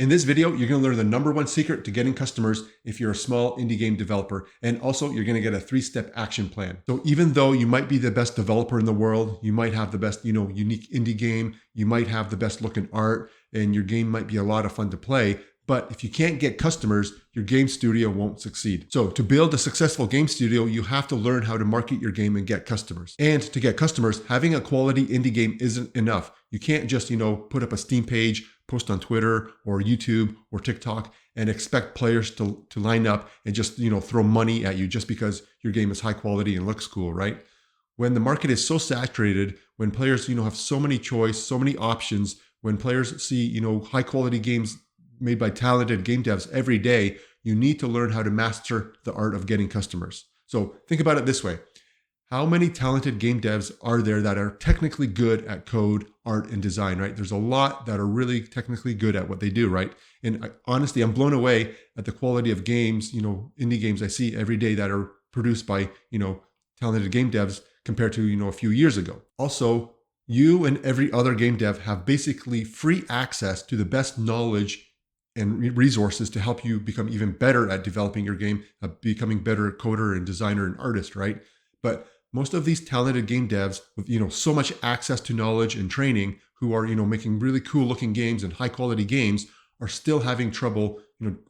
In this video, you're going to learn the #1 secret to getting customers if you're a small indie game developer. And also, you're going to get a 3-step action plan. So even though you might be the best developer in the world, you might have the best, unique indie game, you might have the best looking art, and your game might be a lot of fun to play. But if you can't get customers, your game studio won't succeed. So to build a successful game studio, you have to learn how to market your game and get customers. And to get customers, having a quality indie game isn't enough. You can't just, put up a Steam page, post on Twitter or YouTube or TikTok and expect players to line up and just, throw money at you just because your game is high quality and looks cool, right? When the market is so saturated, when players, have so many choice, so many options, when players see, high quality games made by talented game devs every day, you need to learn how to master the art of getting customers. So think about it this way. How many talented game devs are there that are technically good at code, art, and design, right? There's a lot that are really technically good at what they do, right? And honestly, I'm blown away at the quality of games, indie games I see every day that are produced by, talented game devs compared to, a few years ago. Also, you and every other game dev have basically free access to the best knowledge and resources to help you become even better at developing your game, becoming better coder and designer and artist, right? But most of these talented game devs with, so much access to knowledge and training who are, making really cool looking games and high quality games are still having trouble,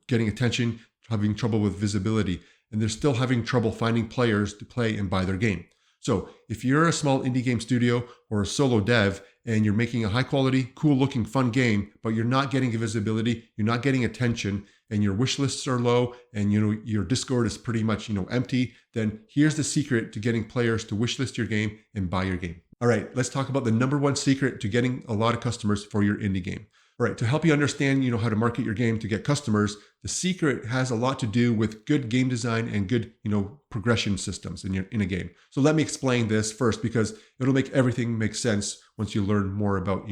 getting attention, having trouble with visibility, and they're still having trouble finding players to play and buy their game. So if you're a small indie game studio or a solo dev and you're making a high quality, cool looking, fun game, but you're not getting visibility, you're not getting attention, and your wish lists are low and your Discord is pretty much empty, then here's the secret to getting players to wishlist your game and buy your game. All right, let's talk about the #1 secret to getting a lot of customers for your indie game. All right, to help you understand, how to market your game to get customers, the secret has a lot to do with good game design and good, progression systems in a game. So let me explain this first because it'll make everything make sense once you learn more about,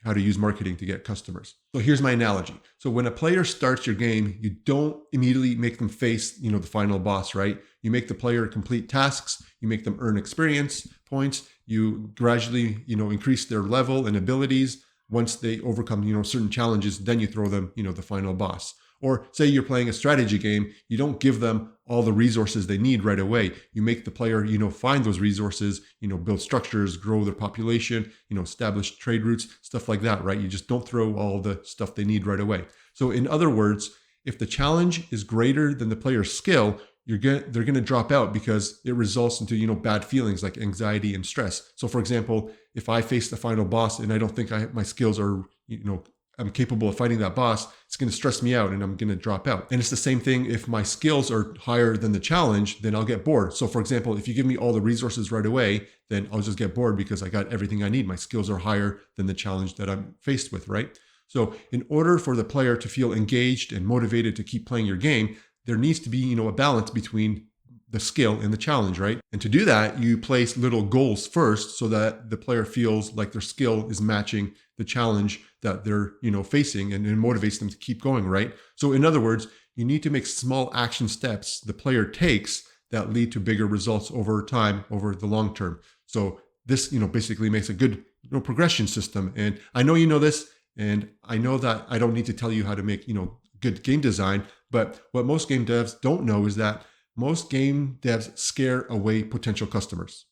how to use marketing to get customers. So here's my analogy. So when a player starts your game, you don't immediately make them face, the final boss, right? You make the player complete tasks, you make them earn experience points, you gradually, increase their level and abilities. Once they overcome, certain challenges, then you throw them, the final boss. Or say you're playing a strategy game, you don't give them all the resources they need right away. You make the player, find those resources, build structures, grow their population, establish trade routes, stuff like that, right? You just don't throw all the stuff they need right away. So in other words, if the challenge is greater than the player's skill, they're going to drop out because it results into, bad feelings like anxiety and stress. So for example, if I face the final boss and I don't think my skills are, I'm capable of fighting that boss, it's going to stress me out and I'm going to drop out. And it's the same thing. If my skills are higher than the challenge, then I'll get bored. So for example, if you give me all the resources right away, then I'll just get bored because I got everything I need. My skills are higher than the challenge that I'm faced with, right? So in order for the player to feel engaged and motivated to keep playing your game, there needs to be, a balance between the skill and the challenge, right? And to do that, you place little goals first so that the player feels like their skill is matching the challenge that they're, facing, and it motivates them to keep going, right? So in other words, you need to make small action steps the player takes that lead to bigger results over time, over the long term. So this, basically makes a good, progression system. And I know you know this, and I know that I don't need to tell you how to make, good game design, but what most game devs don't know is that most game devs scare away potential customers.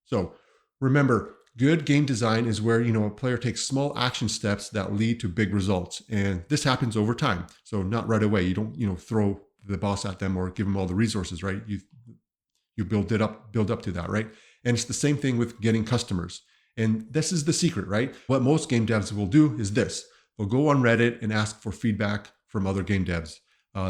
So remember, good game design is where, a player takes small action steps that lead to big results. And this happens over time. So not right away. You don't, throw the boss at them or give them all the resources, right? You build up to that, right? And it's the same thing with getting customers. And this is the secret, right? What most game devs will do is this. They'll go on Reddit and ask for feedback from other game devs.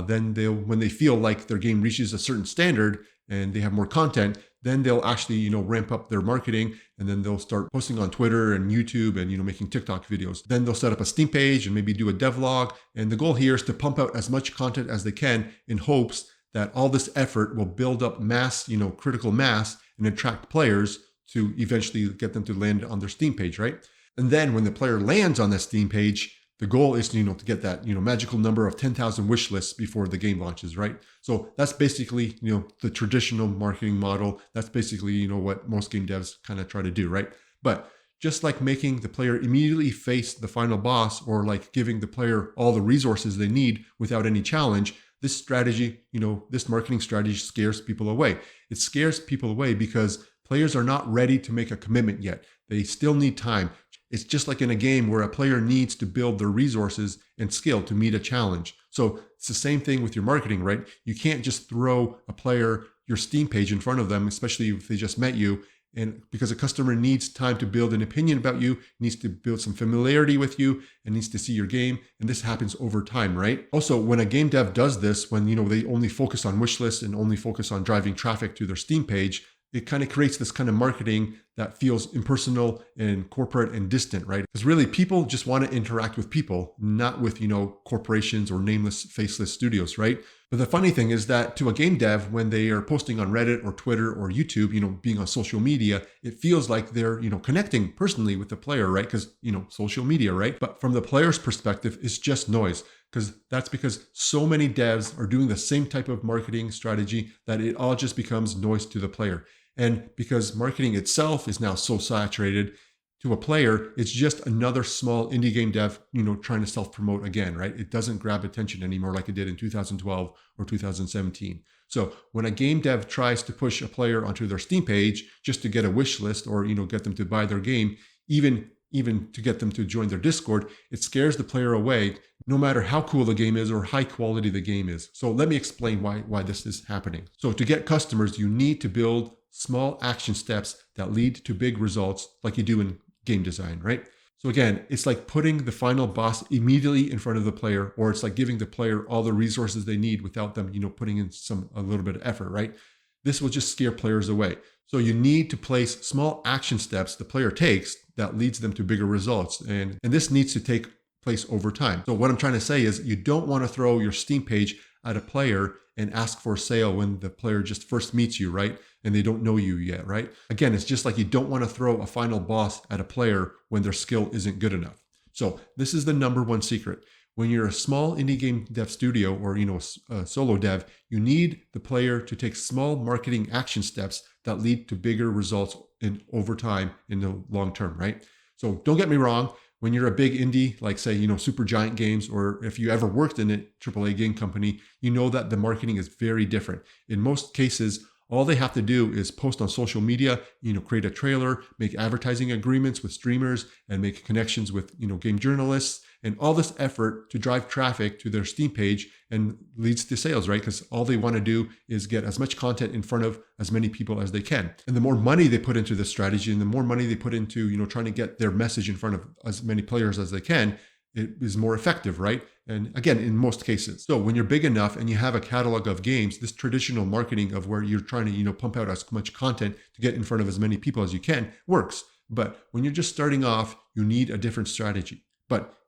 Then when they feel like their game reaches a certain standard and they have more content, then they'll actually, ramp up their marketing, and then they'll start posting on Twitter and YouTube and, making TikTok videos. Then they'll set up a Steam page and maybe do a devlog. And the goal here is to pump out as much content as they can in hopes that all this effort will build up mass, critical mass, and attract players to eventually get them to land on their Steam page, right? And then when the player lands on that Steam page, the goal is, to get that, magical number of 10,000 wish lists before the game launches, right? So that's basically, the traditional marketing model. That's basically, what most game devs kind of try to do, right? But just like making the player immediately face the final boss or like giving the player all the resources they need without any challenge, this strategy, this marketing strategy scares people away. It scares people away because players are not ready to make a commitment yet. They still need time. It's just like in a game where a player needs to build their resources and skill to meet a challenge. So it's the same thing with your marketing, right? You can't just throw a player your Steam page in front of them, especially if they just met you. And because a customer needs time to build an opinion about you, needs to build some familiarity with you, and needs to see your game. And this happens over time, right? Also, when a game dev does this, when they only focus on wish lists and only focus on driving traffic to their Steam page, it kind of creates this kind of marketing that feels impersonal and corporate and distant, right? Because really people just want to interact with people, not with, corporations or nameless, faceless studios, right? But the funny thing is that to a game dev, when they are posting on Reddit or Twitter or YouTube, being on social media, it feels like they're, connecting personally with the player, right? Because, social media, right? But from the player's perspective, it's just noise. That's because so many devs are doing the same type of marketing strategy that it all just becomes noise to the player. And because marketing itself is now so saturated, to a player, it's just another small indie game dev, trying to self-promote again, right? It doesn't grab attention anymore like it did in 2012 or 2017. So when a game dev tries to push a player onto their Steam page just to get a wish list or, get them to buy their game, even to get them to join their Discord, it scares the player away, no matter how cool the game is or high quality the game is. So let me explain why this is happening. So to get customers, you need to build small action steps that lead to big results like you do in game design, right? So again, it's like putting the final boss immediately in front of the player, or it's like giving the player all the resources they need without them, putting in a little bit of effort, right? This will just scare players away. So you need to place small action steps the player takes that leads them to bigger results. And this needs to take place over time. So what I'm trying to say is you don't want to throw your Steam page at a player and ask for a sale when the player just first meets you, right? And they don't know you yet, right? Again, it's just like you don't want to throw a final boss at a player when their skill isn't good enough. So this is the number one secret. When you're a small indie game dev studio or, a solo dev, you need the player to take small marketing action steps that lead to bigger results over time in the long term, right? So don't get me wrong. When you're a big indie, like say, Super Giant Games, or if you ever worked in a AAA game company, you know that the marketing is very different. In most cases, all they have to do is post on social media, create a trailer, make advertising agreements with streamers, and make connections with, game journalists, and all this effort to drive traffic to their Steam page and leads to sales, right? Because all they want to do is get as much content in front of as many people as they can. And the more money they put into this strategy and the more money they put into, trying to get their message in front of as many players as they can, it is more effective, right? And again, in most cases. So when you're big enough and you have a catalog of games, this traditional marketing of where you're trying to, pump out as much content to get in front of as many people as you can works. But when you're just starting off, you need a different strategy.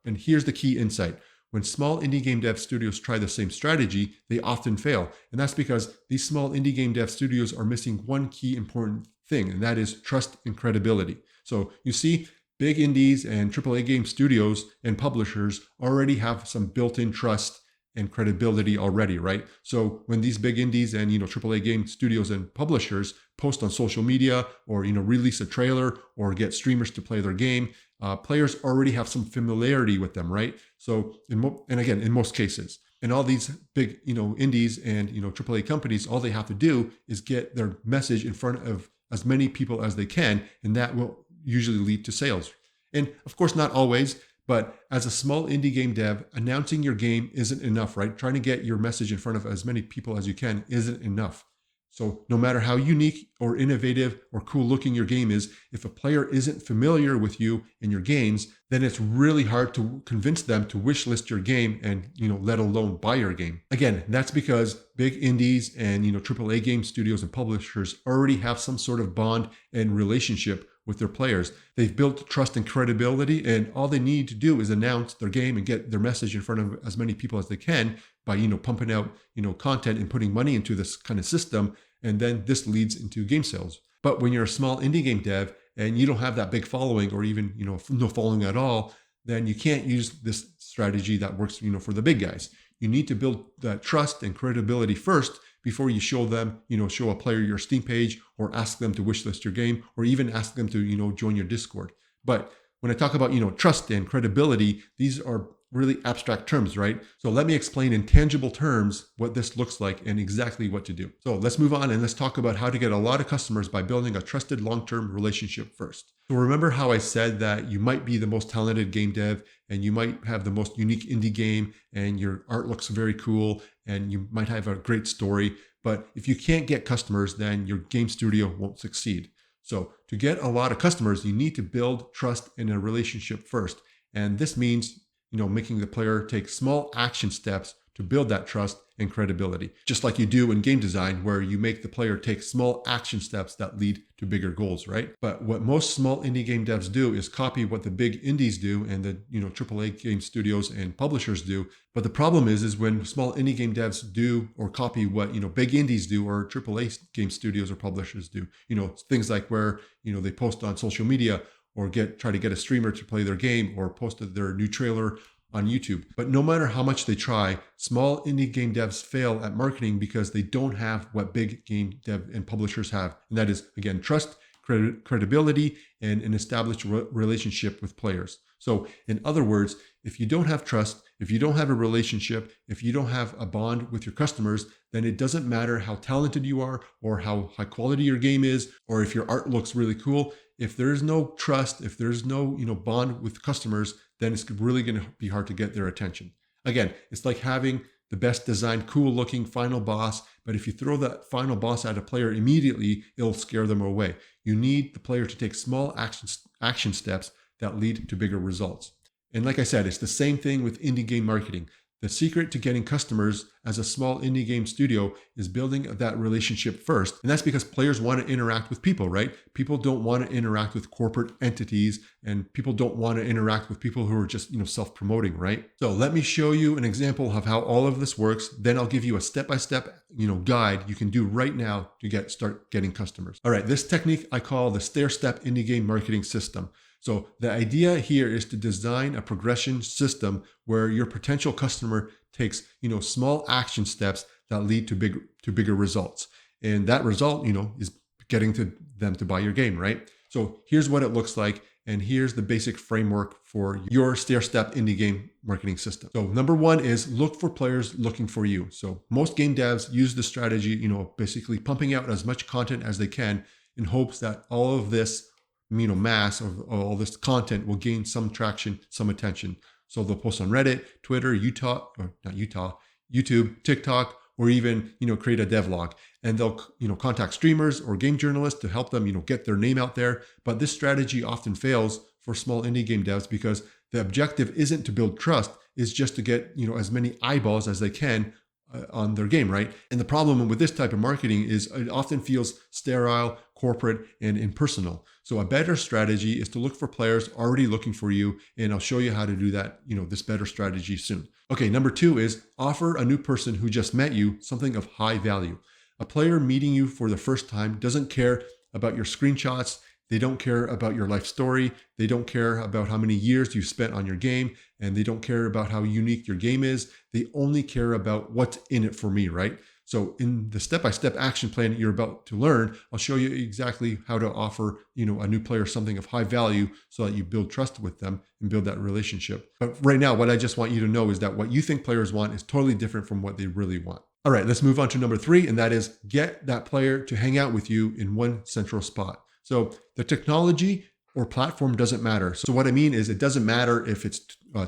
And here's the key insight. When small indie game dev studios try the same strategy, they often fail. And that's because these small indie game dev studios are missing one key important thing, and that is trust and credibility. So you see, big indies and AAA game studios and publishers already have some built-in trust and credibility already, right? So when these big indies and AAA game studios and publishers post on social media or release a trailer or get streamers to play their game, players already have some familiarity with them, right? So in most cases, and all these big indies and AAA companies, all they have to do is get their message in front of as many people as they can, and that will usually lead to sales. And of course, not always. But as a small indie game dev, announcing your game isn't enough, right? Trying to get your message in front of as many people as you can isn't enough. So no matter how unique or innovative or cool looking your game is, if a player isn't familiar with you and your games, then it's really hard to convince them to wish list your game and, let alone buy your game. Again, that's because big indies and, AAA game studios and publishers already have some sort of bond and relationship with their players. They've built trust and credibility, and all they need to do is announce their game and get their message in front of as many people as they can by, pumping out, content and putting money into this kind of system. And then this leads into game sales. But when you're a small indie game dev and you don't have that big following or even, no following at all, then you can't use this strategy that works, for the big guys. You need to build that trust and credibility first before you show them, show a player your Steam page or ask them to wishlist your game or even ask them to, join your Discord. But when I talk about, trust and credibility, these are really abstract terms, right? So let me explain in tangible terms what this looks like and exactly what to do. So let's move on and let's talk about how to get a lot of customers by building a trusted long-term relationship first. So remember how I said that you might be the most talented game dev and you might have the most unique indie game and your art looks very cool and you might have a great story, but if you can't get customers, then your game studio won't succeed. So to get a lot of customers, you need to build trust in a relationship first. And this means making the player take small action steps to build that trust and credibility. Just like you do in game design, where you make the player take small action steps that lead to bigger goals, right? But what most small indie game devs do is copy what the big indies do and the AAA game studios and publishers do. But the problem is when small indie game devs do or copy what big indies do or AAA game studios or publishers do. Things like where they post on social media or try to get a streamer to play their game or post their new trailer on YouTube. But no matter how much they try, small indie game devs fail at marketing because they don't have what big game dev and publishers have. And that is, again, trust, credibility, and an established relationship with players. So in other words, if you don't have trust, if you don't have a relationship, if you don't have a bond with your customers, then it doesn't matter how talented you are or how high quality your game is, or if your art looks really cool. If there's no trust, if there's no bond with customers, then it's really going to be hard to get their attention. Again, it's like having the best designed, cool looking final boss, but if you throw that final boss at a player immediately, it'll scare them away. You need the player to take small action steps that lead to bigger results. And like I said, it's the same thing with indie game marketing. The secret to getting customers as a small indie game studio is building that relationship first. And that's because players want to interact with people, right? People don't want to interact with corporate entities, and people don't want to interact with people who are just, self-promoting, right? So let me show you an example of how all of this works. Then I'll give you a step-by-step, guide you can do right now to start getting customers. All right, this technique I call the stair-step indie game marketing system. So the idea here is to design a progression system where your potential customer takes, small action steps that lead to bigger results. And that result, is getting them to buy your game, right? So here's what it looks like. And here's the basic framework for your stair-step indie game marketing system. So number one is look for players looking for you. So most game devs use this strategy, basically pumping out as much content as they can in hopes that all of this mass of all this content will gain some traction, some attention. So they'll post on Reddit, Twitter, YouTube, TikTok, or even, create a devlog. And they'll, contact streamers or game journalists to help them, get their name out there. But this strategy often fails for small indie game devs because the objective isn't to build trust, it's just to get, as many eyeballs as they can on their game, right? And the problem with this type of marketing is it often feels sterile, corporate, and impersonal. So a better strategy is to look for players already looking for you, and I'll show you how to do that, this better strategy soon. Okay, number two is offer a new person who just met you something of high value. A player meeting you for the first time doesn't care about your screenshots. They don't care about your life story. They don't care about how many years you've spent on your game, and they don't care about how unique your game is. They only care about what's in it for me, right? So in the step-by-step action plan you're about to learn, I'll show you exactly how to offer, a new player something of high value so that you build trust with them and build that relationship. But right now, what I just want you to know is that what you think players want is totally different from what they really want. All right, let's move on to number three, and that is get that player to hang out with you in one central spot. So the technology or platform doesn't matter. So what I mean is it doesn't matter if it's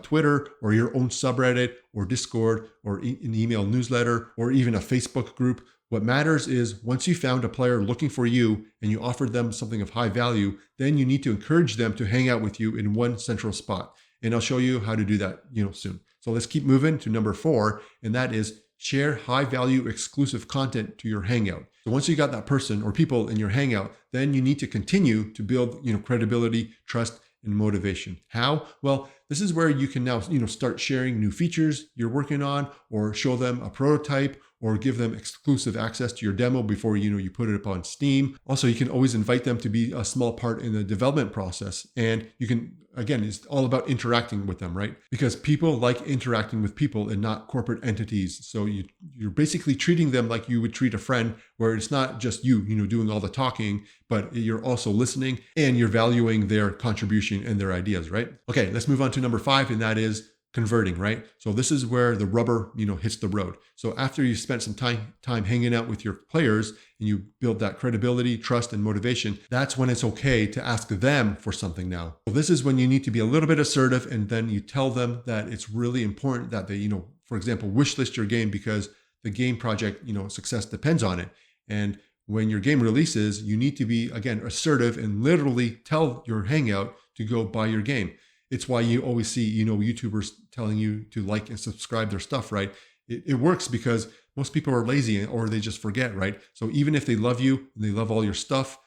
Twitter or your own subreddit or Discord or an email newsletter or even a Facebook group. What matters is once you found a player looking for you and you offered them something of high value, then you need to encourage them to hang out with you in one central spot. And I'll show you how to do that, soon. So let's keep moving to number four, and that is share high value exclusive content to your Hangout. So once you got that person or people in your Hangout, then you need to continue to build, credibility, trust, and motivation. How? Well, this is where you can now, start sharing new features you're working on, or show them a prototype, or give them exclusive access to your demo before you put it up on Steam. Also, you can always invite them to be a small part in the development process. And you can, again, it's all about interacting with them, right? Because people like interacting with people and not corporate entities. So you're basically treating them like you would treat a friend, where it's not just you doing all the talking, but you're also listening and you're valuing their contribution and their ideas, right? Okay, let's move on to number 5, and that is converting, right? So this is where the rubber, hits the road. So after you spent some time hanging out with your players and you build that credibility, trust, and motivation, that's when it's okay to ask them for something now. So this is when you need to be a little bit assertive, and then you tell them that it's really important that they, for example, wishlist your game because the game project, success depends on it. And when your game releases, you need to be, again, assertive and literally tell your hangout to go buy your game. It's why you always see, YouTubers telling you to like and subscribe their stuff, right? It works because most people are lazy or they just forget, right? So even if they love you and they love all your stuff,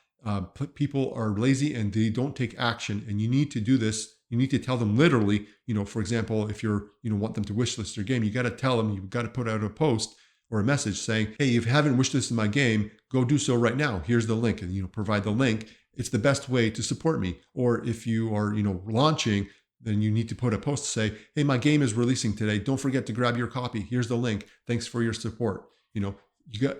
people are lazy and they don't take action. And you need to do this. You need to tell them literally, for example, if you're, want them to wishlist your game, you got to tell them, you've got to put out a post or a message saying, hey, if you haven't wishlisted my game, go do so right now. Here's the link, and, provide the link. It's the best way to support me. Or if you are, launching, then you need to put a post to say, hey, my game is releasing today. Don't forget to grab your copy. Here's the link. Thanks for your support. You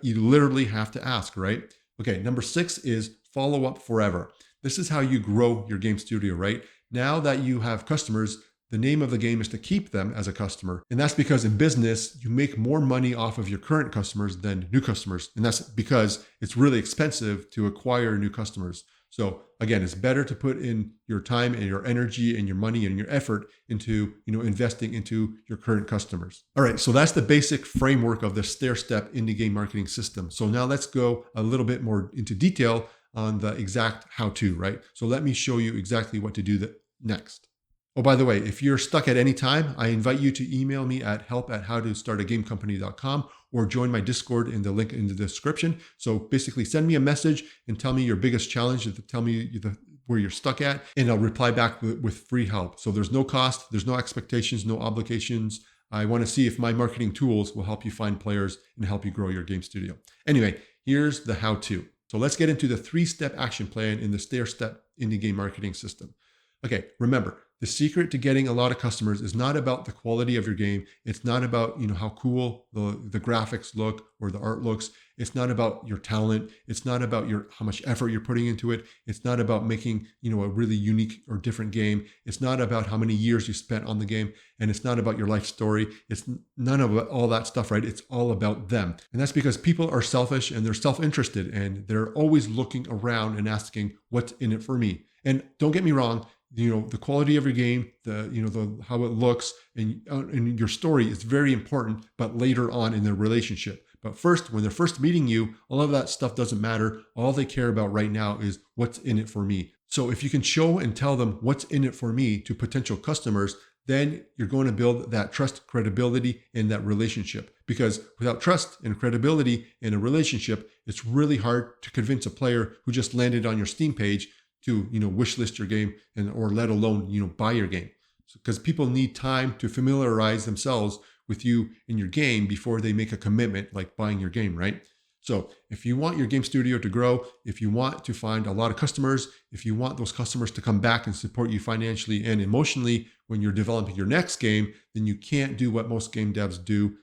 literally have to ask, right? Okay, number 6 is follow up forever. This is how you grow your game studio, right? Now that you have customers, the name of the game is to keep them as a customer. And that's because in business, you make more money off of your current customers than new customers. And that's because it's really expensive to acquire new customers. So again, it's better to put in your time and your energy and your money and your effort into, investing into your current customers. All right, so that's the basic framework of the stair-step indie game marketing system. So now let's go a little bit more into detail on the exact how-to, right? So let me show you exactly what to do next. Oh, by the way, if you're stuck at any time, I invite you to email me at help@howtostartagamecompany.com or join my Discord in the link in the description. So basically send me a message and tell me your biggest challenge, tell me where you're stuck at, and I'll reply back with free help. So there's no cost, there's no expectations, no obligations. I want to see if my marketing tools will help you find players and help you grow your game studio. Anyway, here's the how-to. So let's get into the 3-step action plan in the stair-step indie game marketing system. Okay, remember, the secret to getting a lot of customers is not about the quality of your game. It's not about, how cool the graphics look or the art looks. It's not about your talent. It's not about how much effort you're putting into it. It's not about making, a really unique or different game. It's not about how many years you spent on the game. And it's not about your life story. It's none of all that stuff, right? It's all about them. And that's because people are selfish and they're self-interested and they're always looking around and asking, what's in it for me? And don't get me wrong, the quality of your game, the how it looks, and your story is very important, but later on in the relationship. But first, when they're first meeting you, all of that stuff doesn't matter. All they care about right now is what's in it for me. So if you can show and tell them what's in it for me to potential customers, then you're going to build that trust, credibility, in that relationship. Because without trust and credibility in a relationship, it's really hard to convince a player who just landed on your Steam page to wishlist your game or let alone buy your game, because people need time to familiarize themselves with you in your game before they make a commitment like buying your game, right? So if you want your game studio to grow, if you want to find a lot of customers, if you want those customers to come back and support you financially and emotionally when you're developing your next game, then you can't do what most game devs do,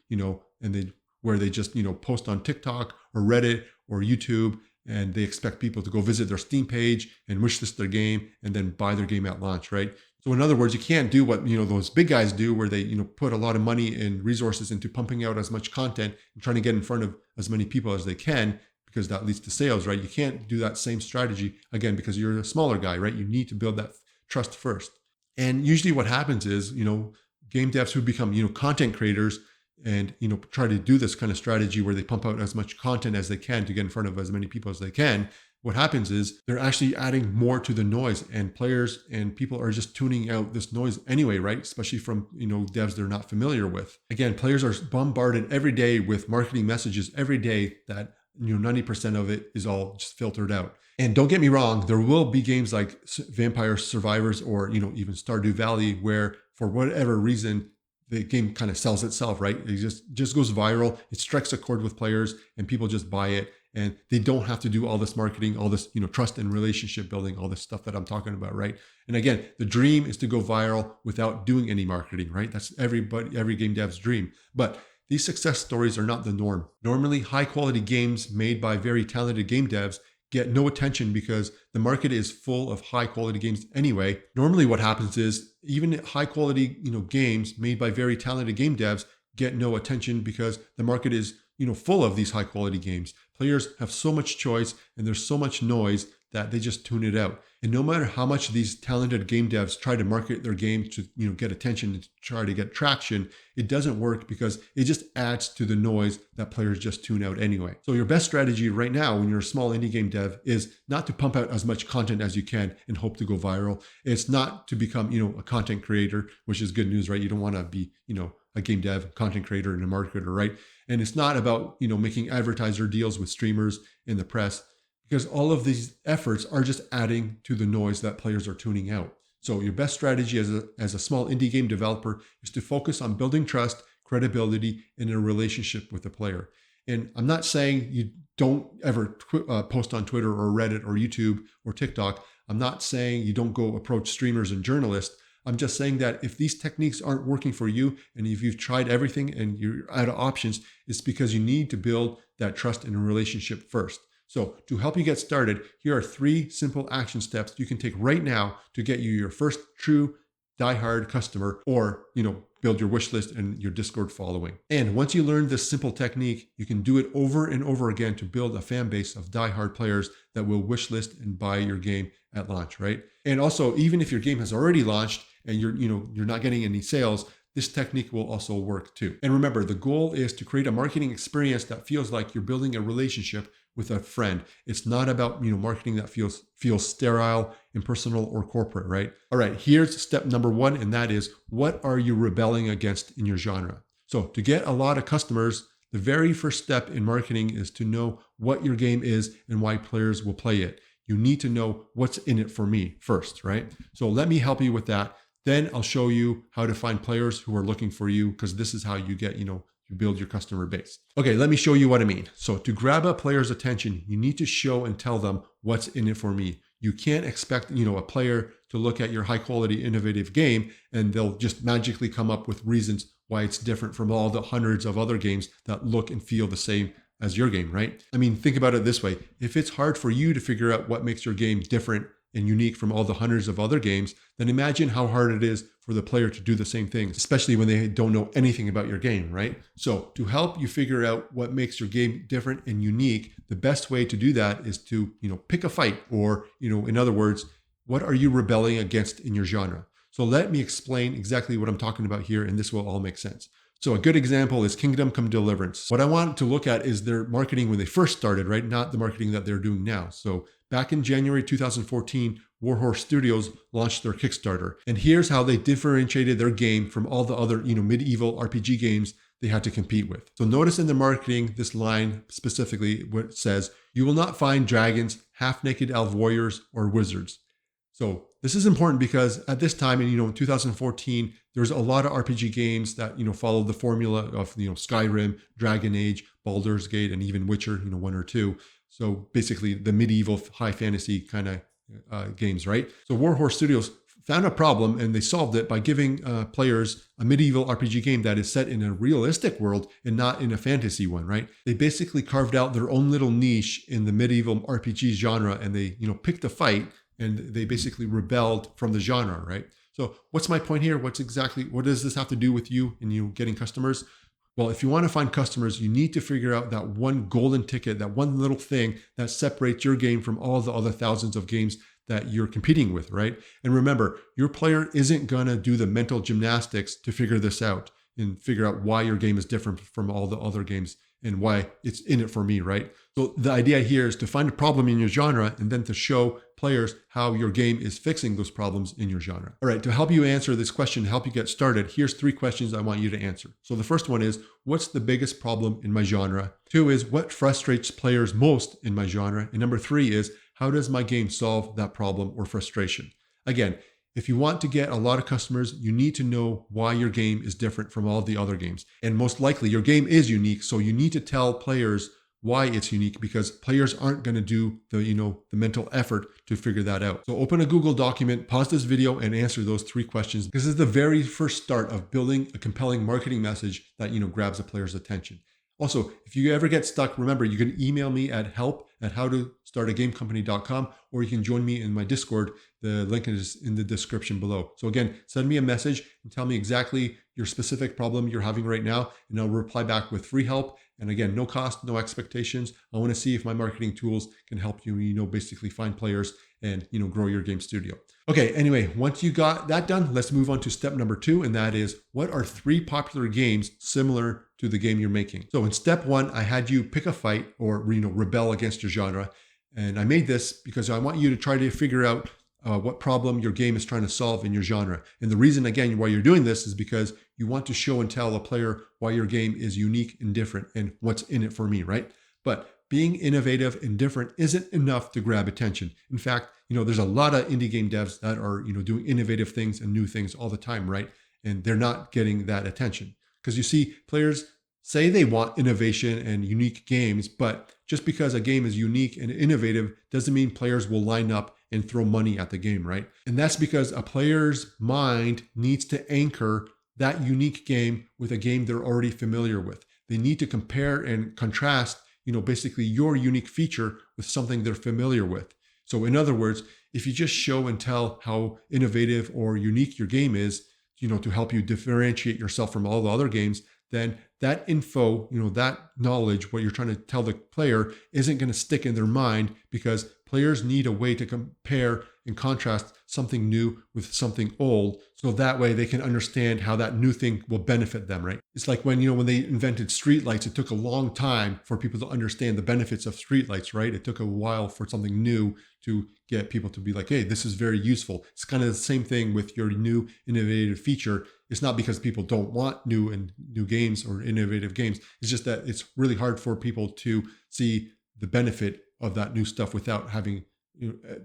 where they just post on TikTok or Reddit or YouTube, and they expect people to go visit their Steam page and wishlist their game and then buy their game at launch, right? So in other words, you can't do what those big guys do, where they put a lot of money and resources into pumping out as much content and trying to get in front of as many people as they can, because that leads to sales, right? You can't do that same strategy again because you're a smaller guy, right? You need to build that trust first. And usually what happens is, game devs who become content creators and try to do this kind of strategy where they pump out as much content as they can to get in front of as many people as they can, what happens is they're actually adding more to the noise, and players and people are just tuning out this noise anyway, right? Especially from devs they're not familiar with. Again, players are bombarded every day with marketing messages every day that 90% of it is all just filtered out. And don't get me wrong, there will be games like Vampire Survivors or even Stardew Valley where for whatever reason, the game kind of sells itself, right? It just goes viral. It strikes a chord with players and people just buy it. And they don't have to do all this marketing, all this, trust and relationship building, all this stuff that I'm talking about, right? And again, the dream is to go viral without doing any marketing, right? That's every game dev's dream. But these success stories are not the norm. Normally, high quality games made by very talented game devs get no attention because the market is full of high quality games anyway. Normally what happens is even high quality, games made by very talented game devs get no attention because the market is, full of these high quality games. Players have so much choice and there's so much noise that they just tune it out. And no matter how much these talented game devs try to market their game to, get attention and try to get traction, it doesn't work because it just adds to the noise that players just tune out anyway. So your best strategy right now when you're a small indie game dev is not to pump out as much content as you can and hope to go viral. It's not to become, a content creator, which is good news, right? You don't want to be, a game dev, content creator, and a marketer, right? And it's not about, making advertiser deals with streamers in the press, because all of these efforts are just adding to the noise that players are tuning out. So your best strategy as a small indie game developer is to focus on building trust, credibility, and a relationship with the player. And I'm not saying you don't ever post on Twitter or Reddit or YouTube or TikTok. I'm not saying you don't go approach streamers and journalists. I'm just saying that if these techniques aren't working for you and if you've tried everything and you're out of options, it's because you need to build that trust and relationship first. So to help you get started, here are 3 simple action steps you can take right now to get you your first true diehard customer or, build your wish list and your Discord following. And once you learn this simple technique, you can do it over and over again to build a fan base of diehard players that will wish list and buy your game at launch, right? And also, even if your game has already launched and you're not getting any sales, this technique will also work too. And remember, the goal is to create a marketing experience that feels like you're building a relationship with a friend. It's not about, marketing that feels sterile, impersonal, or corporate, right? All right, here's step number 1, and that is, what are you rebelling against in your genre? So to get a lot of customers, the very first step in marketing is to know what your game is and why players will play it. You need to know what's in it for me first, right? So let me help you with that. Then I'll show you how to find players who are looking for you, because this is how you get, you build your customer base. Okay, let me show you what I mean. So to grab a player's attention, you need to show and tell them what's in it for me. You can't expect, a player to look at your high quality, innovative game and they'll just magically come up with reasons why it's different from all the hundreds of other games that look and feel the same as your game, right? I mean, think about it this way. If it's hard for you to figure out what makes your game different and unique from all the hundreds of other games, then imagine how hard it is for the player to do the same thing, especially when they don't know anything about your game, right? So to help you figure out what makes your game different and unique, the best way to do that is to, pick a fight, or, in other words, what are you rebelling against in your genre? So let me explain exactly what I'm talking about here, and this will all make sense. So a good example is Kingdom Come Deliverance. What I want to look at is their marketing when they first started, right? Not the marketing that they're doing now. So back in January 2014, Warhorse Studios launched their Kickstarter. And here's how they differentiated their game from all the other, medieval RPG games they had to compete with. So notice in the marketing, this line specifically, what it says, "You will not find dragons, half-naked elf warriors, or wizards." So this is important because at this time in 2014, there's a lot of RPG games that followed the formula of Skyrim, Dragon Age, Baldur's Gate, and even Witcher 1 or 2. So basically the medieval high fantasy kind of games, right? So Warhorse Studios found a problem and they solved it by giving players a medieval RPG game that is set in a realistic world and not in a fantasy one, right? They basically carved out their own little niche in the medieval RPG genre, and they picked a fight. And they basically rebelled from the genre, right? So what's my point here? What does this have to do with you and you getting customers? Well, if you want to find customers, you need to figure out that one golden ticket, that one little thing that separates your game from all the other thousands of games that you're competing with, right? And remember, your player isn't gonna do the mental gymnastics to figure this out and figure out why your game is different from all the other games and why it's in it for me, right? So the idea here is to find a problem in your genre and then to show players how your game is fixing those problems in your genre. All right, to help you answer this question, to help you get started, here's 3 questions I want you to answer. So the first one is, what's the biggest problem in my genre? 2 is, what frustrates players most in my genre? And number 3 is, how does my game solve that problem or frustration? Again, If you want to get a lot of customers, you need to know why your game is different from all the other games. And most likely your game is unique. So you need to tell players why it's unique, because players aren't going to do the mental effort to figure that out. So open a Google document, pause this video, and answer those 3 questions. This is the very first start of building a compelling marketing message that grabs a player's attention. Also, if you ever get stuck, remember, you can email me at help@howtostartagamecompany.com, or you can join me in my Discord. The link is in the description below. So again, send me a message and tell me exactly your specific problem you're having right now, and I'll reply back with free help. And again, no cost, no expectations. I want to see if my marketing tools can help you, basically find players and, grow your game studio. Okay, anyway, once you got that done, let's move on to step number 2. And that is, what are 3 popular games similar to the game you're making? So in step 1, I had you pick a fight or, rebel against your genre. And I made this because I want you to try to figure out what problem your game is trying to solve in your genre. And the reason, again, why you're doing this is because you want to show and tell a player why your game is unique and different and what's in it for me, right? But being innovative and different isn't enough to grab attention. In fact, there's a lot of indie game devs that are, doing innovative things and new things all the time, right? And they're not getting that attention. Because you see, players say they want innovation and unique games, but just because a game is unique and innovative doesn't mean players will line up and throw money at the game, right? And that's because a player's mind needs to anchor that unique game with a game they're already familiar with. They need to compare and contrast, basically your unique feature with something they're familiar with. So in other words, if you just show and tell how innovative or unique your game is, to help you differentiate yourself from all the other games, then that info, that knowledge, what you're trying to tell the player, isn't going to stick in their mind, because players need a way to compare and contrast something new with something old, so that way they can understand how that new thing will benefit them, right? It's like when they invented streetlights, it took a long time for people to understand the benefits of streetlights, right? It took a while for something new to get people to be like, hey, this is very useful. It's kind of the same thing with your new innovative feature. It's not because people don't want new games or innovative games. It's just that it's really hard for people to see the benefit of that new stuff without having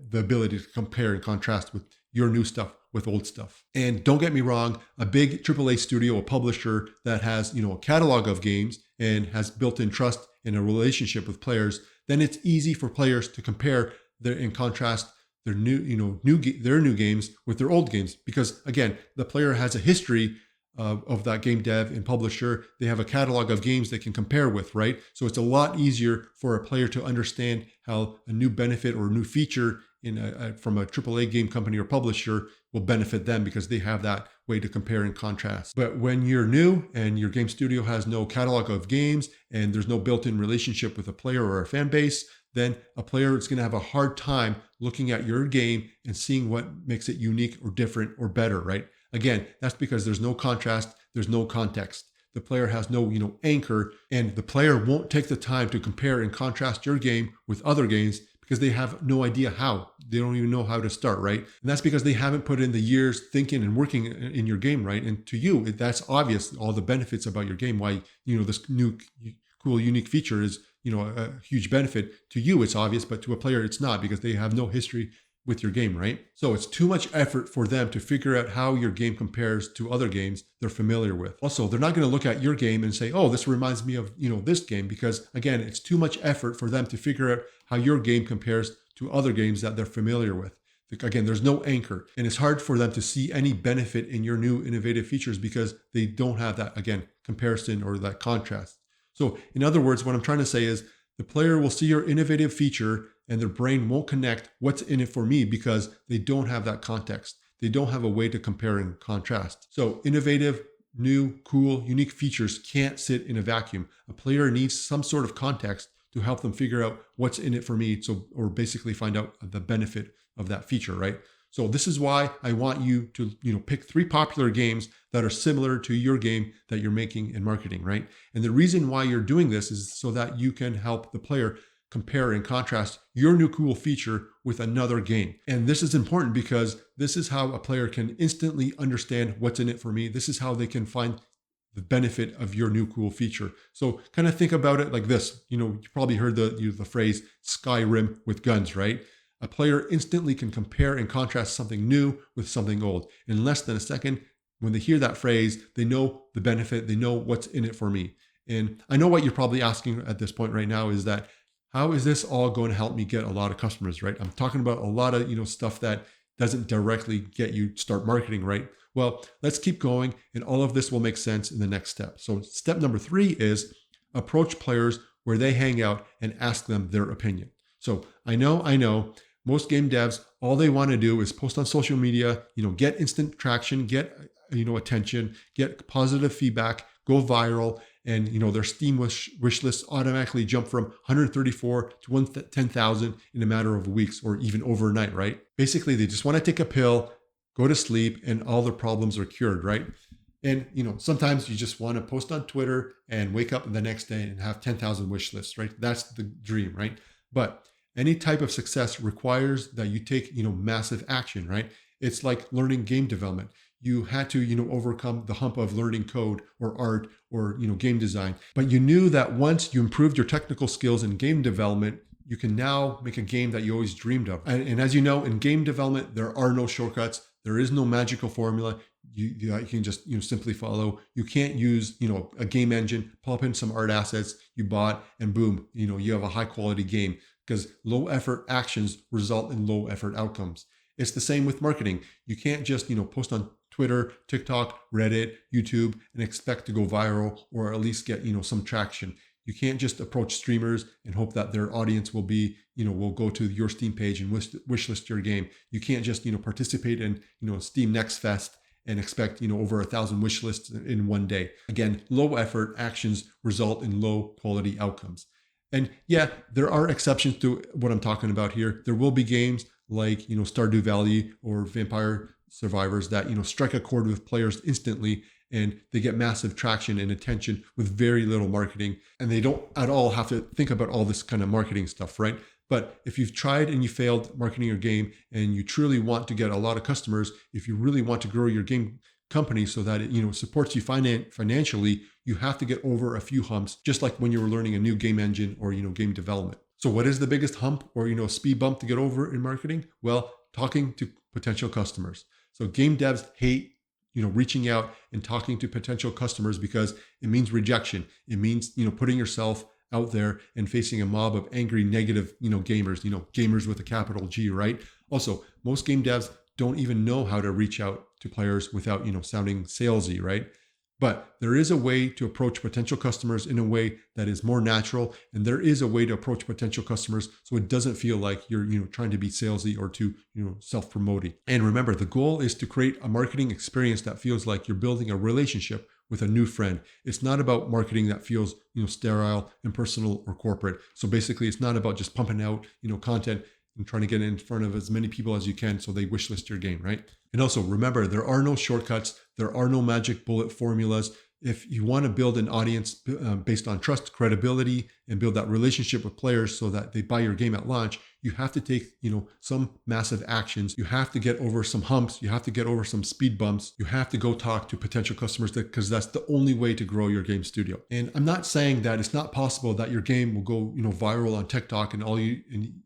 the ability to compare and contrast with your new stuff with old stuff. And don't get me wrong, a big AAA studio, a publisher that has a catalog of games and has built-in trust in a relationship with players, then it's easy for players to compare and contrast their new games with their old games, because again, the player has a history of that game dev and publisher. They have a catalog of games they can compare with, right? So it's a lot easier for a player to understand how a new benefit or a new feature from a AAA game company or publisher will benefit them, because they have that way to compare and contrast. But when you're new and your game studio has no catalog of games and there's no built-in relationship with a player or a fan base, then a player is going to have a hard time looking at your game and seeing what makes it unique or different or better, right? Again, that's because there's no contrast, there's no context. The player has no, anchor, and the player won't take the time to compare and contrast your game with other games because they have no idea how. They don't even know how to start, right? And that's because they haven't put in the years thinking and working in your game, right? And to you, that's obvious, all the benefits about your game, why, this new cool, unique feature is, a huge benefit. To you, it's obvious, but to a player, it's not, because they have no history with your game, right? So it's too much effort for them to figure out how your game compares to other games they're familiar with. Also, they're not going to look at your game and say, oh, this reminds me of, this game, because again, it's too much effort for them to figure out how your game compares to other games that they're familiar with. Again, there's no anchor, and it's hard for them to see any benefit in your new innovative features because they don't have that, again, comparison or that contrast. So in other words, what I'm trying to say is the player will see your innovative feature and their brain won't connect what's in it for me because they don't have that context. They don't have a way to compare and contrast. So innovative, new, cool, unique features can't sit in a vacuum. A player needs some sort of context to help them figure out what's in it for me, or basically find out the benefit of that feature, right? So this is why I want you to, pick 3 popular games that are similar to your game that you're making and marketing, right? And the reason why you're doing this is so that you can help the player compare and contrast your new cool feature with another game. And this is important because this is how a player can instantly understand what's in it for me. This is how they can find the benefit of your new cool feature. So kind of think about it like this. You probably heard the phrase Skyrim with guns, right? A player instantly can compare and contrast something new with something old. In less than a second, when they hear that phrase, they know the benefit, they know what's in it for me. And I know what you're probably asking at this point right now is that, how is this all going to help me get a lot of customers, right? I'm talking about a lot of, stuff that doesn't directly get you start marketing, right? Well, let's keep going, and all of this will make sense in the next step. So step number 3 is approach players where they hang out and ask them their opinion. So I know most game devs, all they want to do is post on social media, get instant traction, get, attention, get positive feedback, go viral, and their Steam wish lists automatically jump from 134 to 10,000 in a matter of weeks or even overnight, right? Basically, they just want to take a pill, go to sleep, and all their problems are cured, right? And sometimes you just want to post on Twitter and wake up the next day and have 10,000 wish lists, right? That's the dream, right? But any type of success requires that you take, massive action, right? It's like learning game development. You had to, overcome the hump of learning code or art or, game design. But you knew that once you improved your technical skills in game development, you can now make a game that you always dreamed of. And as you know, in game development, there are no shortcuts. There is no magical formula you can just simply follow. You can't use a game engine, pop in some art assets you bought, and boom, you have a high quality game, because low effort actions result in low effort outcomes. It's the same with marketing. You can't just post on Twitter, TikTok, Reddit, YouTube, and expect to go viral or at least get some traction. You can't just approach streamers and hope that their audience will be, will go to your Steam page and wishlist your game. You can't just, participate in, Steam Next Fest and expect, over 1,000 wish lists in one day. Again, low effort actions result in low quality outcomes. And yeah, there are exceptions to what I'm talking about here. There will be games like, Stardew Valley or Vampire Survivors that, strike a chord with players instantly, and they get massive traction and attention with very little marketing. And they don't at all have to think about all this kind of marketing stuff, right? But if you've tried and you failed marketing your game and you truly want to get a lot of customers, if you really want to grow your game company so that it supports you financially, you have to get over a few humps, just like when you were learning a new game engine or game development. So what is the biggest hump or speed bump to get over in marketing? Well, talking to potential customers. So game devs hate reaching out and talking to potential customers because it means rejection. It means putting yourself out there and facing a mob of angry, negative gamers, gamers with a capital G, right? Also, most game devs don't even know how to reach out to players without sounding salesy, right? But there is a way to approach potential customers in a way that is more natural, and there is a way to approach potential customers so it doesn't feel like you're trying to be salesy or to self-promoting. And remember, the goal is to create a marketing experience that feels like you're building a relationship with a new friend. It's not about marketing that feels sterile, impersonal, or corporate. So basically, it's not about just pumping out content and trying to get in front of as many people as you can so they wishlist your game, right? And also remember, there are no shortcuts. There are no magic bullet formulas. If you want to build an audience based on trust, credibility, and build that relationship with players so that they buy your game at launch, you have to take, some massive actions. You have to get over some humps. You have to get over some speed bumps. You have to go talk to potential customers because that's the only way to grow your game studio. And I'm not saying that it's not possible that your game will go, viral on TikTok and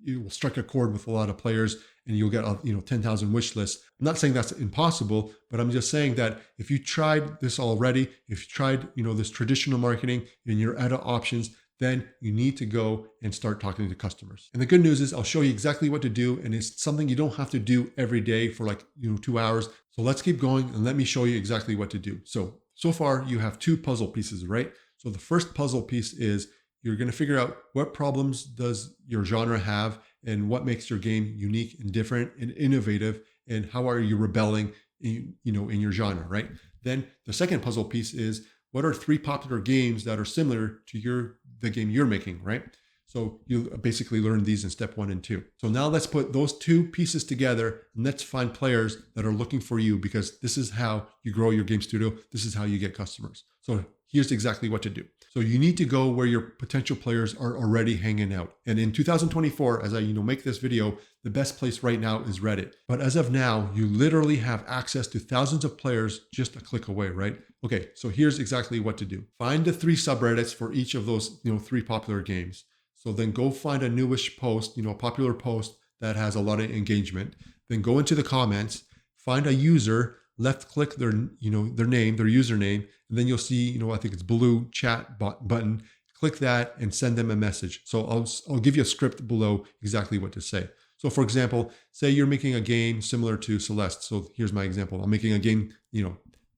you will strike a chord with a lot of players and you'll get 10,000 wish lists. I'm not saying that's impossible, but I'm just saying that if you tried this already, if you tried this traditional marketing and you're out of options, then you need to go and start talking to customers. And the good news is I'll show you exactly what to do, and it's something you don't have to do every day for 2 hours. So let's keep going and let me show you exactly what to do. So far you have 2 puzzle pieces, right? So the first puzzle piece is you're going to figure out what problems does your genre have and what makes your game unique and different and innovative, and how are you rebelling in your genre, right? Then the second puzzle piece is, what are 3 popular games that are similar to the game you're making, right? So you basically learn these in step 1 and 2. So now let's put those 2 pieces together and let's find players that are looking for you, because this is how you grow your game studio. This is how you get customers. So here's exactly what to do. So you need to go where your potential players are already hanging out. And in 2024, as I make this video, the best place right now is Reddit. But as of now, you literally have access to thousands of players just a click away, right? Okay, so here's exactly what to do. Find the 3 subreddits for each of those 3 popular games. So then go find a newish post, a popular post that has a lot of engagement. Then go into the comments, find a user, left click their name, their username, and then you'll see, I think it's blue chat button. Click that and send them a message. So I'll give you a script below exactly what to say. So for example, say you're making a game similar to Celeste. So here's my example. I'm making a game,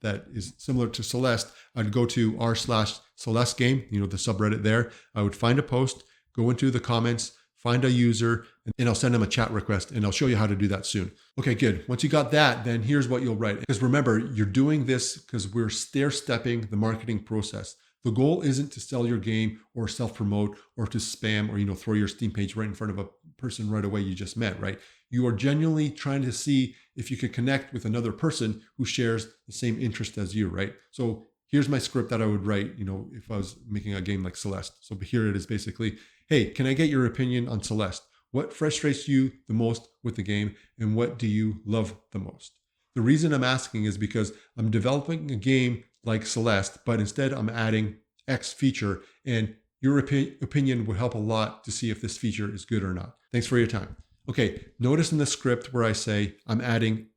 that is similar to Celeste. I'd go to r/Celeste game, the subreddit there. I would find a post, go into the comments, find a user, and I'll send them a chat request, and I'll show you how to do that soon. Okay, good. Once you got that, then here's what you'll write. Because remember, you're doing this because we're stair-stepping the marketing process. The goal isn't to sell your game or self-promote or to spam or, throw your Steam page right in front of a person right away you just met, right? You are genuinely trying to see if you could connect with another person who shares the same interest as you, right? So here's my script that I would write, if I was making a game like Celeste. So here it is basically, hey, can I get your opinion on Celeste? What frustrates you the most with the game and what do you love the most? The reason I'm asking is because I'm developing a game like Celeste, but instead I'm adding X feature, and your opinion would help a lot to see if this feature is good or not. Thanks for your time. Okay, notice in the script where I say I'm adding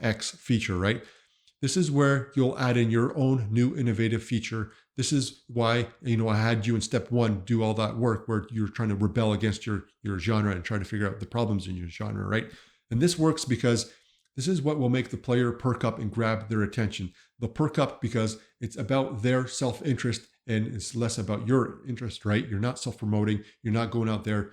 X feature, right? This is where you'll add in your own new innovative feature. This is why, I had you in step 1 do all that work where you're trying to rebel against your genre and try to figure out the problems in your genre, right? And this works because this is what will make the player perk up and grab their attention. They'll perk up because it's about their self-interest and it's less about your interest, right? You're not self-promoting. You're not going out there,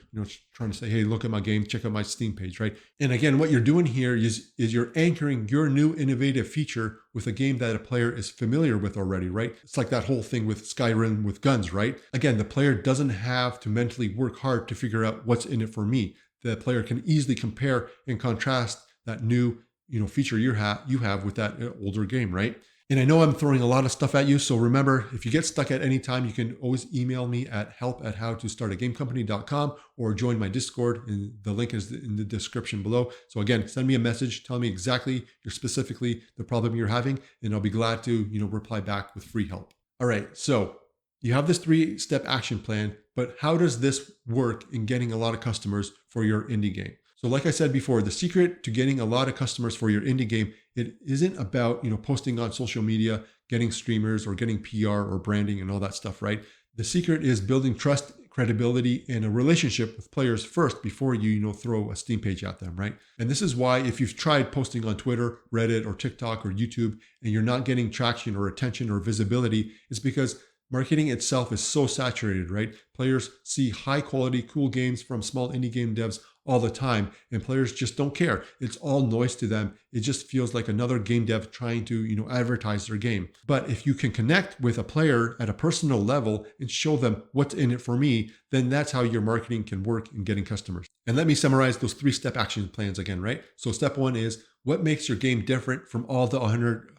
trying to say, hey, look at my game, check out my Steam page, right? And again, what you're doing here is you're anchoring your new innovative feature with a game that a player is familiar with already, right? It's like that whole thing with Skyrim with guns, right? Again, the player doesn't have to mentally work hard to figure out what's in it for me. The player can easily compare and contrast that new feature you have with that older game, right? And I know I'm throwing a lot of stuff at you. So remember, if you get stuck at any time, you can always email me at help@howtostartagamecompany.com or join my Discord. And the link is in the description below. So again, send me a message, tell me exactly specifically the problem you're having, and I'll be glad to, reply back with free help. All right. So you have this 3-step action plan, but how does this work in getting a lot of customers for your indie game? So like I said before, the secret to getting a lot of customers for your indie game, it isn't about, posting on social media, getting streamers or getting PR or branding and all that stuff, right? The secret is building trust, credibility, and a relationship with players first before you, throw a Steam page at them, right? And this is why if you've tried posting on Twitter, Reddit, or TikTok or YouTube, and you're not getting traction or attention or visibility, it's because marketing itself is so saturated, right? Players see high quality, cool games from small indie game devs all the time, and players just don't care. It's all noise to them. It just feels like another game dev trying to, advertise their game. But if you can connect with a player at a personal level and show them what's in it for me, then that's how your marketing can work in getting customers. And let me summarize those 3-step action plans again, right? So step 1 is what makes your game different from all the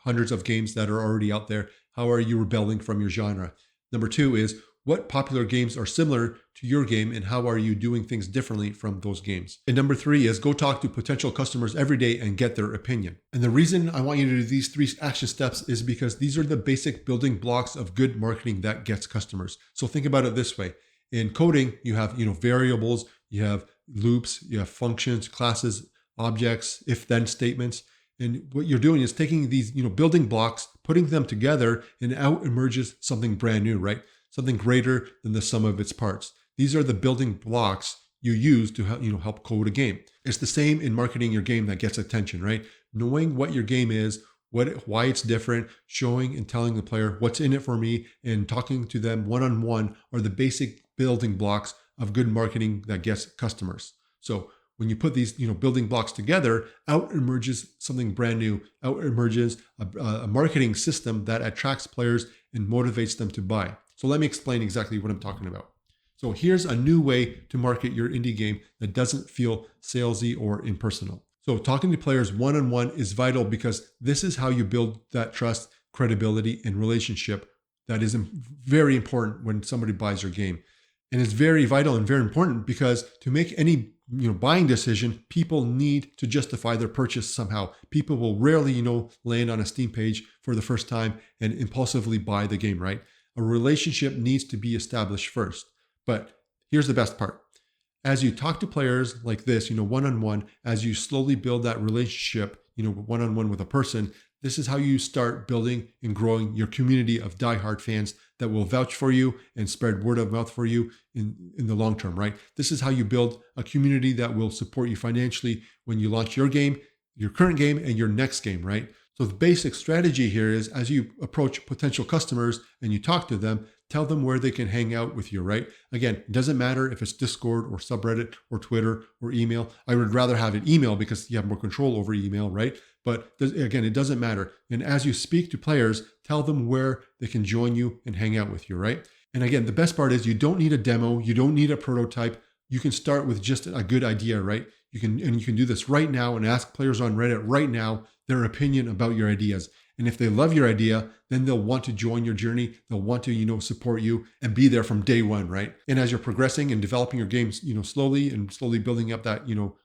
hundreds of games that are already out there? How are you rebelling from your genre? Number 2 is what popular games are similar to your game and how are you doing things differently from those games? And number 3 is go talk to potential customers every day and get their opinion. And the reason I want you to do these 3 action steps is because these are the basic building blocks of good marketing that gets customers. So think about it this way. In coding, you have, variables, you have loops, you have functions, classes, objects, if-then statements. And what you're doing is taking these, building blocks, putting them together, and out emerges something brand new, right? Something greater than the sum of its parts. These are the building blocks you use to help code a game. It's the same in marketing your game that gets attention, right? Knowing what your game is, why it's different, showing and telling the player what's in it for me, and talking to them one-on-one are the basic building blocks of good marketing that gets customers. So when you put these building blocks together, out emerges something brand new. Out emerges a marketing system that attracts players and motivates them to buy. So let me explain exactly what I'm talking about. So here's a new way to market your indie game that doesn't feel salesy or impersonal. So talking to players one-on-one is vital because this is how you build that trust, credibility, and relationship that is very important when somebody buys your game. And it's very vital and very important because to make any buying decision, people need to justify their purchase somehow. People will rarely, land on a Steam page for the first time and impulsively buy the game, right? A relationship needs to be established first. But here's the best part. As you talk to players like this, one-on-one, as you slowly build that relationship, one-on-one with a person, this is how you start building and growing your community of diehard fans that will vouch for you and spread word of mouth for you in the long term, right? This is how you build a community that will support you financially when you launch your game, your current game, and your next game, right? So the basic strategy here is as you approach potential customers and you talk to them, tell them where they can hang out with you, right? Again, it doesn't matter if it's Discord or subreddit or Twitter or email. I would rather have it email because you have more control over email, right? But again, it doesn't matter. And as you speak to players, tell them where they can join you and hang out with you, right? And again, the best part is you don't need a demo. You don't need a prototype. You can start with just a good idea, right? You can do this right now and ask players on Reddit right now their opinion about your ideas. And if they love your idea, then they'll want to join your journey. They'll want to, support you and be there from day one, right? And as you're progressing and developing your games, slowly building up that,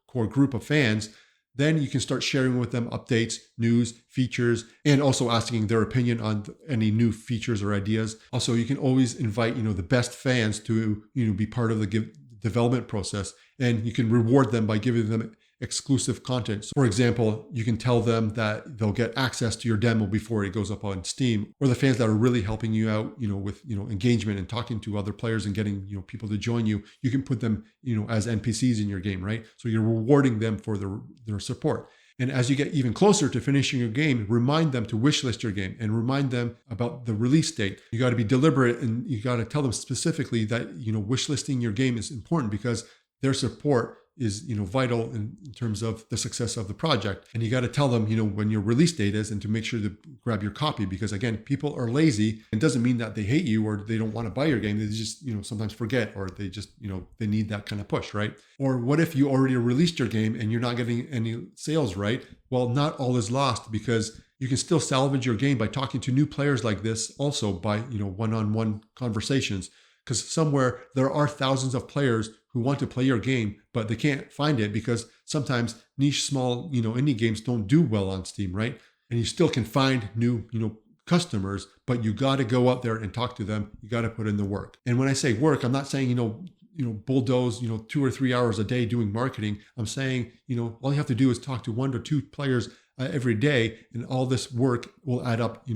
core group of fans, then you can start sharing with them updates, news, features, and also asking their opinion on any new features or ideas. Also, you can always invite, the best fans to, be part of the development process, and you can reward them by giving them exclusive content. So for example, you can tell them that they'll get access to your demo before it goes up on Steam, or the fans that are really helping you out, with, engagement and talking to other players and getting, people to join you. You can put them, as NPCs in your game, right? So you're rewarding them for their support. And as you get even closer to finishing your game, remind them to wishlist your game and remind them about the release date. You got to be deliberate and you got to tell them specifically that, wishlisting your game is important because their support is, vital in terms of the success of the project. And you got to tell them, when your release date is and to make sure to grab your copy because again, people are lazy. It doesn't mean that they hate you or they don't want to buy your game. They just, sometimes forget or they just, they need that kind of push, right? Or what if you already released your game and you're not getting any sales, right? Well, not all is lost because you can still salvage your game by talking to new players like this also by, one-on-one conversations. Because somewhere there are thousands of players who want to play your game, but they can't find it because sometimes niche, small, indie games don't do well on Steam, right? And you still can find new, customers, but you got to go out there and talk to them. You got to put in the work. And when I say work, I'm not saying, bulldoze, 2 or 3 hours a day doing marketing. I'm saying, all you have to do is talk to 1 to 2 players every day, and all this work will add up,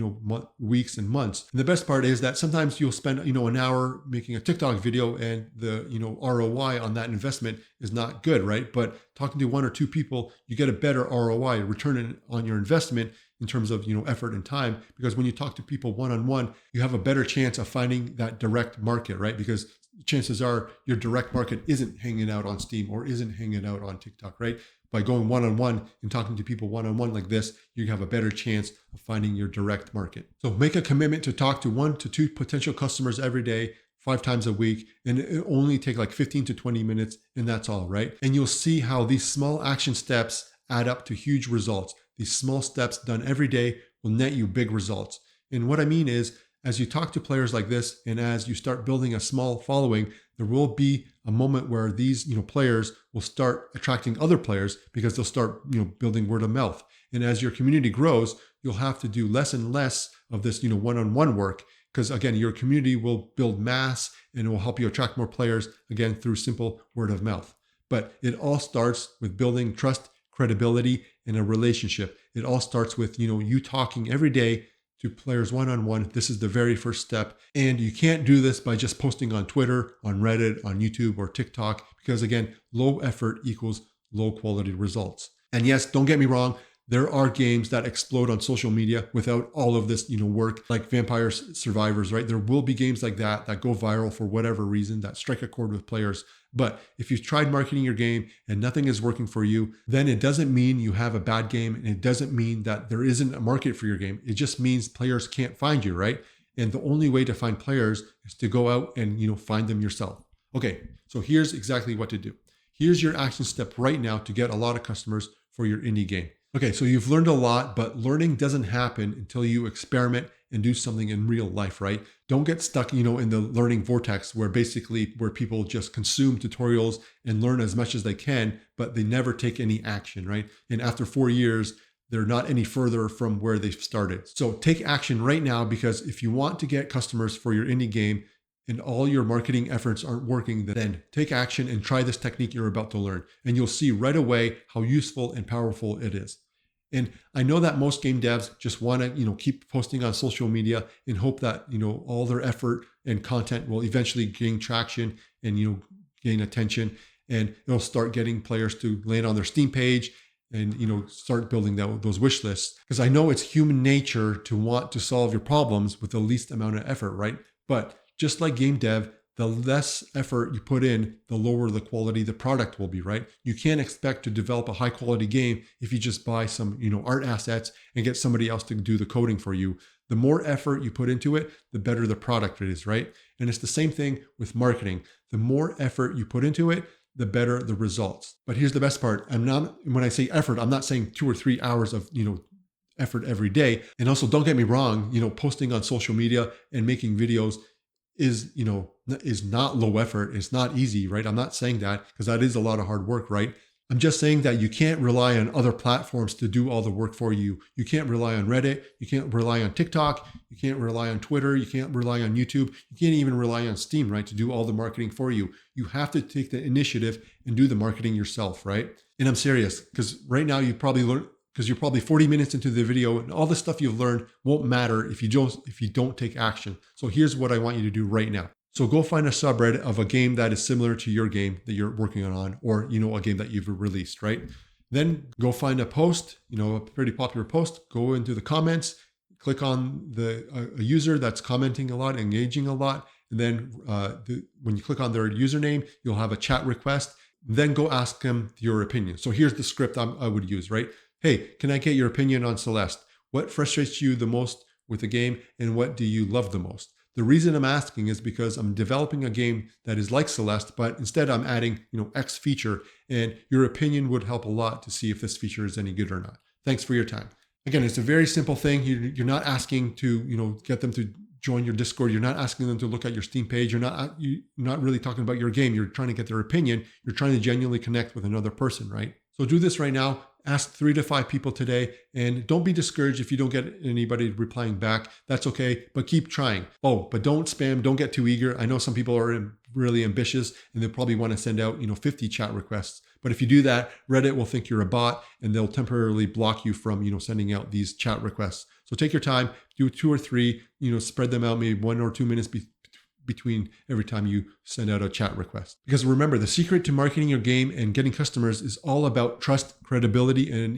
weeks and months. And the best part is that sometimes you'll spend, an hour making a TikTok video and the, ROI on that investment is not good, right? But talking to 1 or 2 people, you get a better ROI, return on your investment in terms of, effort and time. Because when you talk to people one-on-one, you have a better chance of finding that direct market, right? Because chances are your direct market isn't hanging out on Steam or isn't hanging out on TikTok, right? By going one-on-one and talking to people one-on-one like this, you have a better chance of finding your direct market. So make a commitment to talk to 1 to 2 potential customers every day, 5 times a week, and it only take like 15 to 20 minutes, and that's all, right? And you'll see how these small action steps add up to huge results. These small steps done every day will net you big results. And what I mean is, as you talk to players like this, and as you start building a small following, there will be a moment where these, players will start attracting other players because they'll start, building word of mouth. And as your community grows, you'll have to do less and less of this, one-on-one work because again, your community will build mass and it will help you attract more players again through simple word of mouth. But it all starts with building trust, credibility, and a relationship. It all starts with, you talking every day to players one-on-one. This is the very first step. And you can't do this by just posting on Twitter, on Reddit, on YouTube, or TikTok, because again, low effort equals low quality results. And yes, don't get me wrong, there are games that explode on social media without all of this, work, like Vampire Survivors, right? There will be games like that go viral for whatever reason, that strike a chord with players. But if you've tried marketing your game and nothing is working for you, then it doesn't mean you have a bad game, and it doesn't mean that there isn't a market for your game. It just means players can't find you, right? And the only way to find players is to go out and, find them yourself. Okay, so here's exactly what to do. Here's your action step right now to get a lot of customers for your indie game. Okay, so you've learned a lot, but learning doesn't happen until you experiment and do something in real life, right? Don't get stuck, in the learning vortex where people just consume tutorials and learn as much as they can, but they never take any action, right? And after 4 years, they're not any further from where they've started. So take action right now, because if you want to get customers for your indie game, and all your marketing efforts aren't working, then take action and try this technique you're about to learn. And you'll see right away how useful and powerful it is. And I know that most game devs just want to, keep posting on social media and hope that, all their effort and content will eventually gain traction and, gain attention, and it'll start getting players to land on their Steam page and, start building those wish lists. Because I know it's human nature to want to solve your problems with the least amount of effort, right? But just like game dev, the less effort you put in, the lower the quality the product will be, right? You can't expect to develop a high quality game if you just buy some, art assets and get somebody else to do the coding for you. The more effort you put into it, the better the product it is, right? And it's the same thing with marketing. The more effort you put into it, the better the results. But here's the best part. When I say effort, I'm not saying 2 or 3 hours of, effort every day. And also, don't get me wrong, posting on social media and making videos is not low effort. It's not easy, right? I'm not saying that, because that is a lot of hard work, right? I'm just saying that you can't rely on other platforms to do all the work for you. You can't rely on Reddit. You can't rely on TikTok. You can't rely on Twitter. You can't rely on YouTube. You can't even rely on Steam, right, to do all the marketing for you. You have to take the initiative and do the marketing yourself, right? And I'm serious, because right now you probably learn, because you're probably 40 minutes into the video, and all the stuff you've learned won't matter if you don't take action. So here's what I want you to do right now. So go find a subreddit of a game that is similar to your game that you're working on, or a game that you've released, right? Then go find a post, a pretty popular post, go into the comments, click on a user that's commenting a lot, engaging a lot, and then when you click on their username, you'll have a chat request. Then go ask them your opinion. So here's the script I would use, right? Hey, can I get your opinion on Celeste? What frustrates you the most with the game, and what do you love the most? The reason I'm asking is because I'm developing a game that is like Celeste, but instead I'm adding, X feature, and your opinion would help a lot to see if this feature is any good or not. Thanks for your time. Again, it's a very simple thing. You're not asking to, get them to join your Discord. You're not asking them to look at your Steam page. You're not really talking about your game. You're trying to get their opinion. You're trying to genuinely connect with another person, right? So do this right now. Ask 3 to 5 people today, and don't be discouraged if you don't get anybody replying back. That's okay, but keep trying. Oh, but don't spam. Don't get too eager. I know some people are really ambitious and they'll probably want to send out, 50 chat requests. But if you do that, Reddit will think you're a bot and they'll temporarily block you from, sending out these chat requests. So take your time, do 2 or 3, spread them out maybe 1 or 2 minutes between every time you send out a chat request. Because remember, the secret to marketing your game and getting customers is all about trust, credibility, and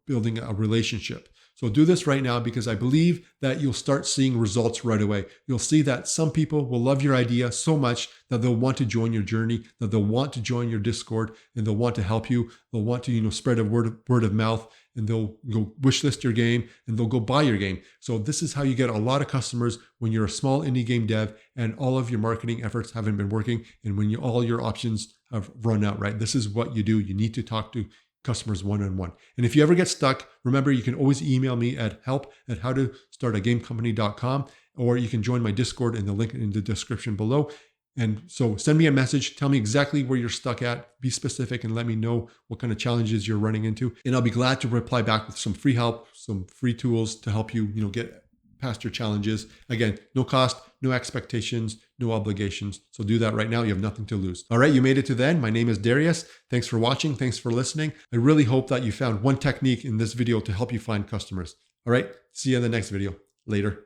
building a relationship. So do this right now, because I believe that you'll start seeing results right away. You'll see that some people will love your idea so much that they'll want to join your journey, that they'll want to join your Discord, and they'll want to help you. They'll want to spread a word of mouth, and they'll go wishlist your game, and they'll go buy your game. So this is how you get a lot of customers when you're a small indie game dev and all of your marketing efforts haven't been working, and when all your options have run out, right? This is what you do. You need to talk to customers one-on-one. And if you ever get stuck, remember, you can always email me at help@howtostartagamecompany.com, or you can join my Discord in the link in the description below. And so send me a message, tell me exactly where you're stuck at, be specific, and let me know what kind of challenges you're running into. And I'll be glad to reply back with some free help, some free tools to help you, get past your challenges. Again, no cost, no expectations, no obligations. So do that right now. You have nothing to lose. All right, you made it to the end. My name is Dariusz. Thanks for watching. Thanks for listening. I really hope that you found one technique in this video to help you find customers. All right, see you in the next video. Later.